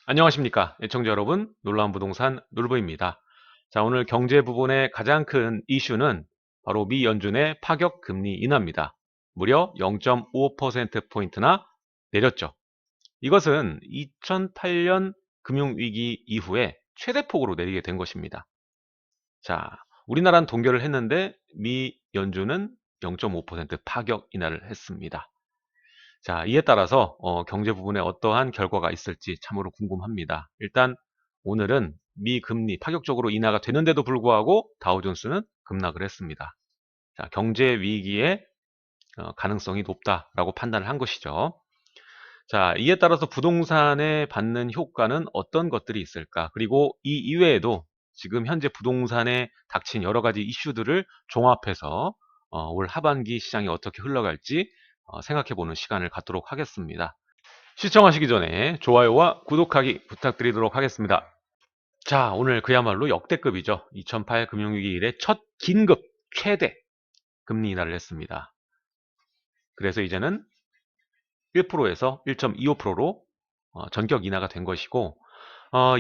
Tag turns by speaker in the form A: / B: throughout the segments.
A: 안녕하십니까 애청자 여러분, 놀라운 부동산 놀부입니다. 자, 오늘 경제 부분의 가장 큰 이슈는 바로 미 연준의 파격 금리 인하입니다. 무려 0.55%포인트나 내렸죠. 이것은 2008년 금융위기 이후에 최대폭으로 내리게 된 것입니다. 자, 우리나라는 동결을 했는데 미 연준은 0.5% 파격 인하를 했습니다. 자, 이에 따라서 경제 부분에 어떠한 결과가 있을지 참으로 궁금합니다. 일단 오늘은 미 금리 파격적으로 인하가 되는데도 불구하고 다우존스는 급락을 했습니다. 자, 경제 위기의 가능성이 높다라고 판단을 한 것이죠. 자, 이에 따라서 부동산에 받는 효과는 어떤 것들이 있을까? 그리고 이 이외에도 지금 현재 부동산에 닥친 여러 가지 이슈들을 종합해서 올 하반기 시장이 어떻게 흘러갈지 생각해보는 시간을 갖도록 하겠습니다. 시청하시기 전에 좋아요와 구독하기 부탁드리도록 하겠습니다. 자, 오늘 그야말로 역대급이죠. 2008 금융위기 이래 첫 긴급 최대 금리 인하를 했습니다. 그래서 이제는 1%에서 1.25%로 전격 인하가 된 것이고,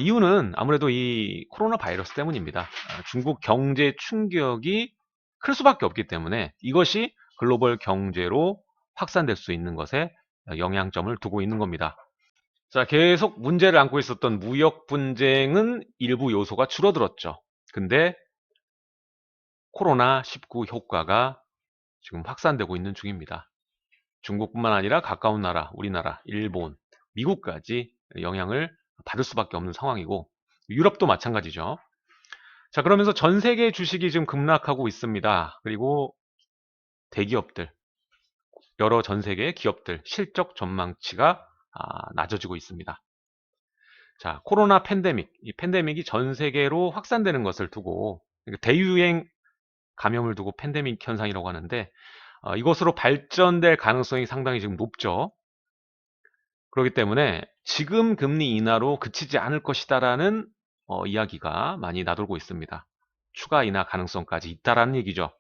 A: 이유는 아무래도 이 코로나 바이러스 때문입니다. 중국 경제 충격이 클 수밖에 없기 때문에 이것이 글로벌 경제로 확산될 수 있는 것에 영향점을 두고 있는 겁니다. 자, 계속 문제를 안고 있었던 무역 분쟁은 일부 요소가 줄어들었죠. 근데 코로나19 효과가 지금 확산되고 있는 중입니다. 중국뿐만 아니라 가까운 나라, 우리나라, 일본, 미국까지 영향을 받을 수밖에 없는 상황이고, 유럽도 마찬가지죠. 자, 그러면서 전 세계 주식이 지금 급락하고 있습니다. 그리고 대기업들, 여러 전 세계 기업들 실적 전망치가 낮아지고 있습니다. 자, 코로나 팬데믹, 이 팬데믹이 전 세계로 확산되는 것을 두고, 그러니까 대유행 감염을 두고 팬데믹 현상이라고 하는데, 이것으로 발전될 가능성이 상당히 지금 높죠. 그렇기 때문에 지금 금리 인하로 그치지 않을 것이다라는 이야기가 많이 나돌고 있습니다. 추가 인하 가능성까지 있다라는 얘기죠.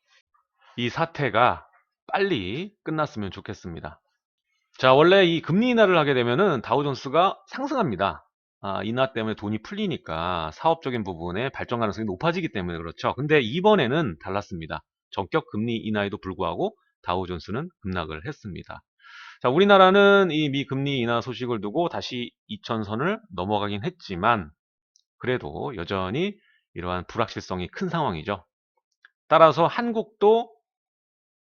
A: 이 사태가 빨리 끝났으면 좋겠습니다. 자, 원래 이 금리 인하를 하게 되면은 다우존스가 상승합니다. 인하 때문에 돈이 풀리니까 사업적인 부분에 발전 가능성이 높아지기 때문에 그렇죠. 근데 이번에는 달랐습니다. 전격 금리 인하에도 불구하고 다우존스는 급락을 했습니다. 자, 우리나라는 이 미 금리 인하 소식을 두고 다시 2000선을 넘어가긴 했지만 그래도 여전히 이러한 불확실성이 큰 상황이죠. 따라서 한국도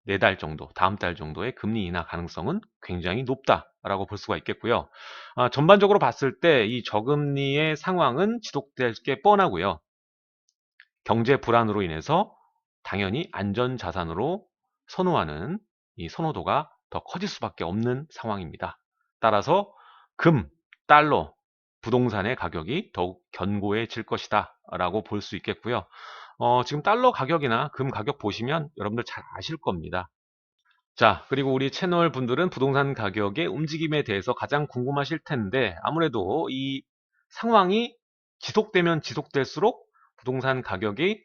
A: 4달 정도, 다음 달 정도의 금리 인하 가능성은 굉장히 높다라고 볼 수가 있겠고요. 전반적으로 봤을 때 이 저금리의 상황은 지속될 게 뻔하고요. 경제 불안으로 인해서 당연히 안전자산으로 선호하는 이 선호도가 더 커질 수밖에 없는 상황입니다. 따라서 금, 달러, 부동산의 가격이 더욱 견고해질 것이다 라고 볼 수 있겠고요. 지금 달러 가격이나 금 가격 보시면 여러분들 잘 아실 겁니다. 자, 그리고 우리 채널 분들은 부동산 가격의 움직임에 대해서 가장 궁금하실 텐데 아무래도 이 상황이 지속되면 지속될수록 부동산 가격이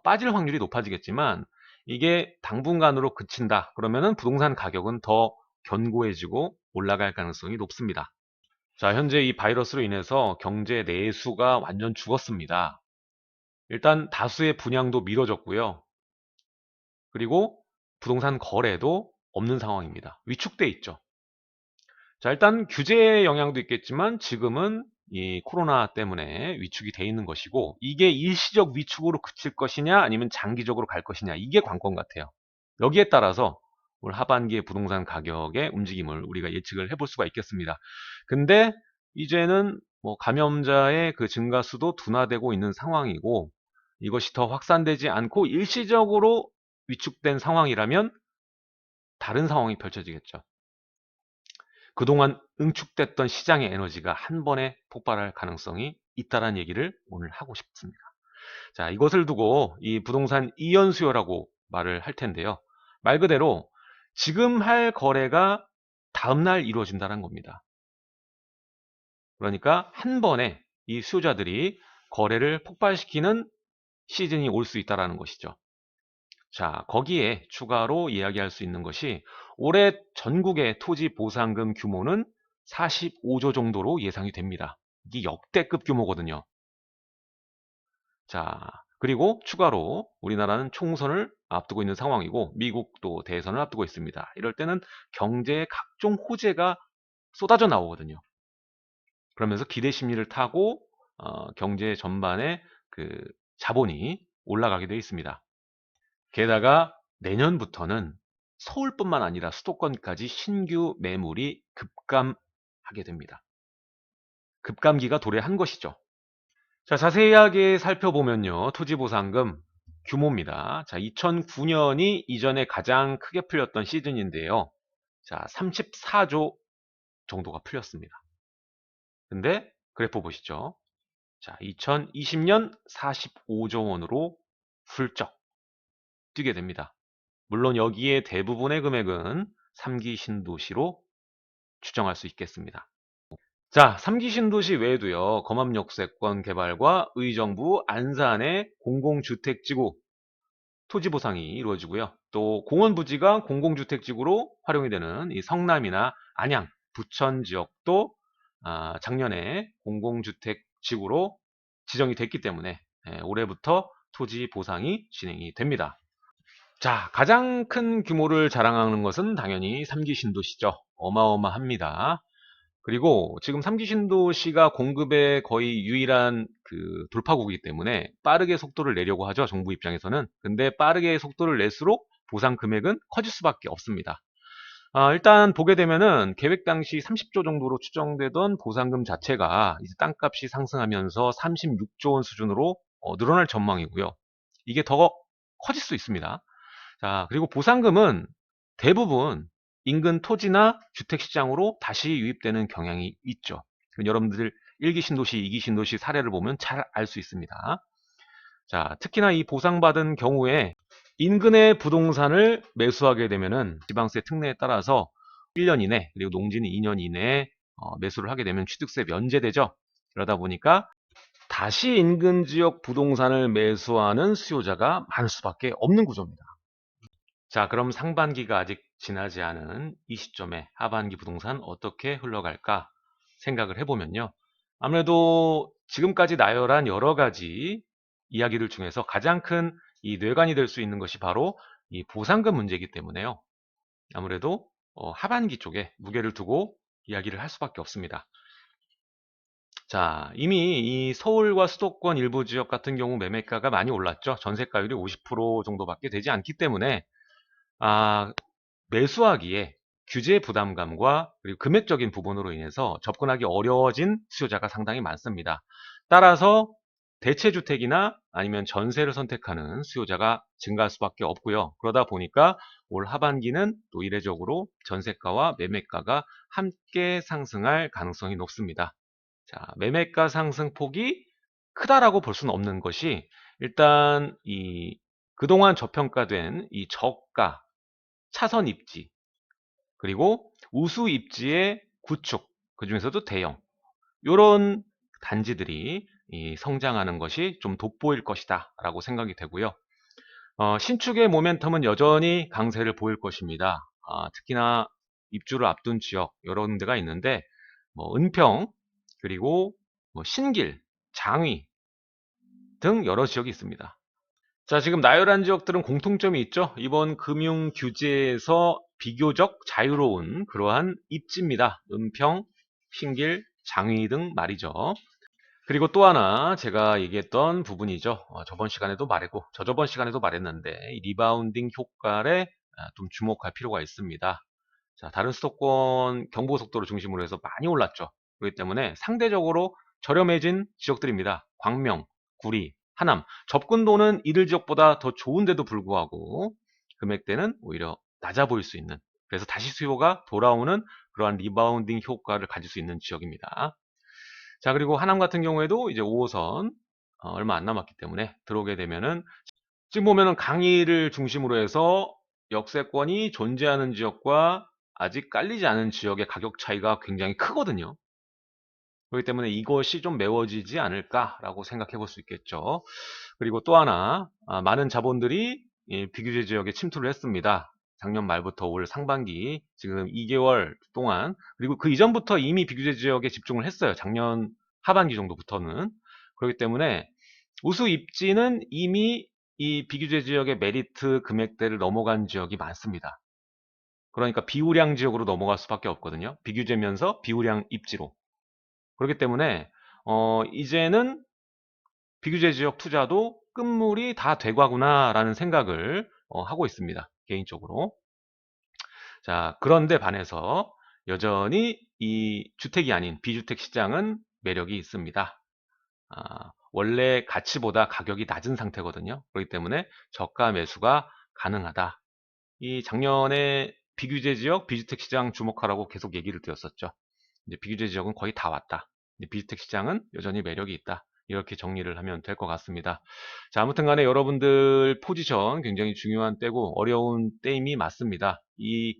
A: 빠질 확률이 높아지겠지만 이게 당분간으로 그친다. 그러면은 부동산 가격은 더 견고해지고 올라갈 가능성이 높습니다. 자, 현재 이 바이러스로 인해서 경제 내수가 완전 죽었습니다. 일단 다수의 분양도 미뤄졌고요. 그리고 부동산 거래도 없는 상황입니다. 위축돼 있죠. 자, 일단 규제의 영향도 있겠지만 지금은 이 코로나 때문에 위축이 돼 있는 것이고 이게 일시적 위축으로 그칠 것이냐 아니면 장기적으로 갈 것이냐 이게 관건 같아요. 여기에 따라서 올 하반기의 부동산 가격의 움직임을 우리가 예측을 해볼 수가 있겠습니다. 근데 이제는 뭐 감염자의 그 증가수도 둔화되고 있는 상황이고 이것이 더 확산되지 않고 일시적으로 위축된 상황이라면 다른 상황이 펼쳐지겠죠. 그동안 응축됐던 시장의 에너지가 한 번에 폭발할 가능성이 있다는 얘기를 오늘 하고 싶습니다. 자, 이것을 두고 이 부동산 이연수요라고 말을 할 텐데요. 말 그대로 지금 할 거래가 다음날 이루어진다는 겁니다. 그러니까 한 번에 이 수요자들이 거래를 폭발시키는 시즌이 올 수 있다는 것이죠. 자, 거기에 추가로 이야기할 수 있는 것이 올해 전국의 토지 보상금 규모는 45조 정도로 예상이 됩니다. 이게 역대급 규모거든요. 자, 그리고 추가로 우리나라는 총선을 앞두고 있는 상황이고 미국도 대선을 앞두고 있습니다. 이럴 때는 경제의 각종 호재가 쏟아져 나오거든요. 그러면서 기대 심리를 타고 경제 전반에 그 자본이 올라가게 되어 있습니다. 게다가 내년부터는 서울뿐만 아니라 수도권까지 신규 매물이 급감하게 됩니다. 급감기가 도래한 것이죠. 자, 자세하게 살펴보면요. 토지보상금 규모입니다. 자, 2009년이 이전에 가장 크게 풀렸던 시즌인데요. 자, 34조 정도가 풀렸습니다. 근데 그래프 보시죠. 자, 2020년 45조 원으로 훌쩍 뛰게 됩니다. 물론 여기에 대부분의 금액은 3기 신도시로 추정할 수 있겠습니다. 자, 3기 신도시 외에도요. 검암역세권 개발과 의정부 안산의 공공주택지구 토지 보상이 이루어지고요. 또 공원 부지가 공공주택지구로 활용이 되는 이 성남이나 안양, 부천 지역도 작년에 공공주택지구로 지정이 됐기 때문에 올해부터 토지 보상이 진행이 됩니다. 자, 가장 큰 규모를 자랑하는 것은 당연히 3기 신도시죠. 어마어마합니다. 그리고 지금 3기 신도시가 공급의 거의 유일한 그 돌파구이기 때문에 빠르게 속도를 내려고 하죠. 정부 입장에서는. 근데 빠르게 속도를 낼수록 보상 금액은 커질 수밖에 없습니다. 일단 보게 되면은 계획 당시 30조 정도로 추정되던 보상금 자체가 이제 땅값이 상승하면서 36조 원 수준으로 늘어날 전망이고요. 이게 더 커질 수 있습니다. 자, 그리고 보상금은 대부분 인근 토지나 주택시장으로 다시 유입되는 경향이 있죠. 여러분들 1기 신도시, 2기 신도시 사례를 보면 잘 알 수 있습니다. 자, 특히나 이 보상받은 경우에 인근의 부동산을 매수하게 되면은 지방세 특례에 따라서 1년 이내, 그리고 농지는 2년 이내에 매수를 하게 되면 취득세 면제되죠. 그러다 보니까 다시 인근 지역 부동산을 매수하는 수요자가 많을 수밖에 없는 구조입니다. 자, 그럼 상반기가 아직 지나지 않은 이 시점에 하반기 부동산 어떻게 흘러갈까 생각을 해보면요. 아무래도 지금까지 나열한 여러 가지 이야기들 중에서 가장 큰 이 뇌관이 될 수 있는 것이 바로 이 보상금 문제이기 때문에요. 아무래도 하반기 쪽에 무게를 두고 이야기를 할 수밖에 없습니다. 자, 이미 이 서울과 수도권 일부 지역 같은 경우 매매가가 많이 올랐죠. 전세가율이 50% 정도밖에 되지 않기 때문에 아, 매수하기에 규제 부담감과 그리고 금액적인 부분으로 인해서 접근하기 어려워진 수요자가 상당히 많습니다. 따라서 대체주택이나 아니면 전세를 선택하는 수요자가 증가할 수밖에 없고요. 그러다 보니까 올 하반기는 또 이례적으로 전세가와 매매가가 함께 상승할 가능성이 높습니다. 자, 매매가 상승폭이 크다라고 볼 수는 없는 것이 일단 이 그동안 저평가된 이 저가 차선 입지, 그리고 우수 입지의 구축, 그 중에서도 대형, 이런 단지들이 성장하는 것이 좀 돋보일 것이다 라고 생각이 되고요. 신축의 모멘텀은 여전히 강세를 보일 것입니다. 특히나 입주를 앞둔 지역 여러 군데가 있는데 은평, 그리고 신길, 장위 등 여러 지역이 있습니다. 자, 지금 나열한 지역들은 공통점이 있죠. 이번 금융 규제에서 비교적 자유로운 그러한 입지입니다. 은평, 신길, 장위 등 말이죠. 그리고 또 하나 제가 얘기했던 부분이죠. 저번 시간에도 말했고 저저번 시간에도 말했는데 이 리바운딩 효과에 좀 주목할 필요가 있습니다. 자, 다른 수도권 경부고속도로 중심으로 해서 많이 올랐죠. 그렇기 때문에 상대적으로 저렴해진 지역들입니다. 광명, 구리, 하남. 접근도는 이들 지역보다 더 좋은데도 불구하고 금액대는 오히려 낮아 보일 수 있는, 그래서 다시 수요가 돌아오는 그러한 리바운딩 효과를 가질 수 있는 지역입니다. 자, 그리고 하남 같은 경우에도 이제 5호선 얼마 안 남았기 때문에 들어오게 되면은 지금 보면은 강의를 중심으로 해서 역세권이 존재하는 지역과 아직 깔리지 않은 지역의 가격 차이가 굉장히 크거든요. 그렇기 때문에 이것이 좀 메워지지 않을까라고 생각해 볼 수 있겠죠. 그리고 또 하나, 많은 자본들이 비규제 지역에 침투를 했습니다. 작년 말부터 올 상반기 지금 2개월 동안, 그리고 그 이전부터 이미 비규제 지역에 집중을 했어요. 작년 하반기 정도부터는. 그렇기 때문에 우수 입지는 이미 이 비규제 지역의 메리트 금액대를 넘어간 지역이 많습니다. 그러니까 비우량 지역으로 넘어갈 수밖에 없거든요. 비규제면서 비우량 입지로. 그렇기 때문에 이제는 비규제 지역 투자도 끝물이 다 돼가구나라는 생각을 하고 있습니다. 개인적으로. 자, 그런데 반해서 여전히 이 주택이 아닌 비주택 시장은 매력이 있습니다. 원래 가치보다 가격이 낮은 상태거든요. 그렇기 때문에 저가 매수가 가능하다. 이 작년에 비규제 지역, 비주택 시장 주목하라고 계속 얘기를 드렸었죠. 이제 비규제 지역은 거의 다 왔다. 이제 비주택 시장은 여전히 매력이 있다. 이렇게 정리를 하면 될 것 같습니다. 자, 아무튼 간에 여러분들 포지션 굉장히 중요한 때고 어려운 때임이 맞습니다. 이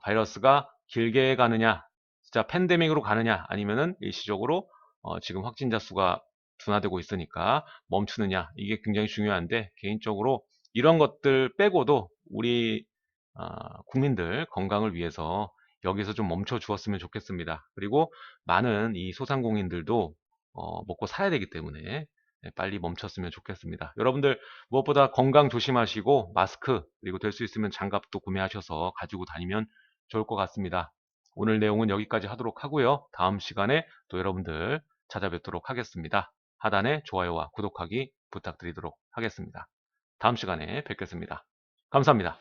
A: 바이러스가 길게 가느냐, 진짜 팬데믹으로 가느냐, 아니면은 일시적으로 지금 확진자 수가 둔화되고 있으니까 멈추느냐, 이게 굉장히 중요한데 개인적으로 이런 것들 빼고도 우리 국민들 건강을 위해서 여기서 좀 멈춰 주었으면 좋겠습니다. 그리고 많은 이 소상공인들도 먹고 살아야 되기 때문에 빨리 멈췄으면 좋겠습니다. 여러분들 무엇보다 건강 조심하시고 마스크 그리고 될 수 있으면 장갑도 구매하셔서 가지고 다니면 좋을 것 같습니다. 오늘 내용은 여기까지 하도록 하고요. 다음 시간에 또 여러분들 찾아뵙도록 하겠습니다. 하단에 좋아요와 구독하기 부탁드리도록 하겠습니다. 다음 시간에 뵙겠습니다. 감사합니다.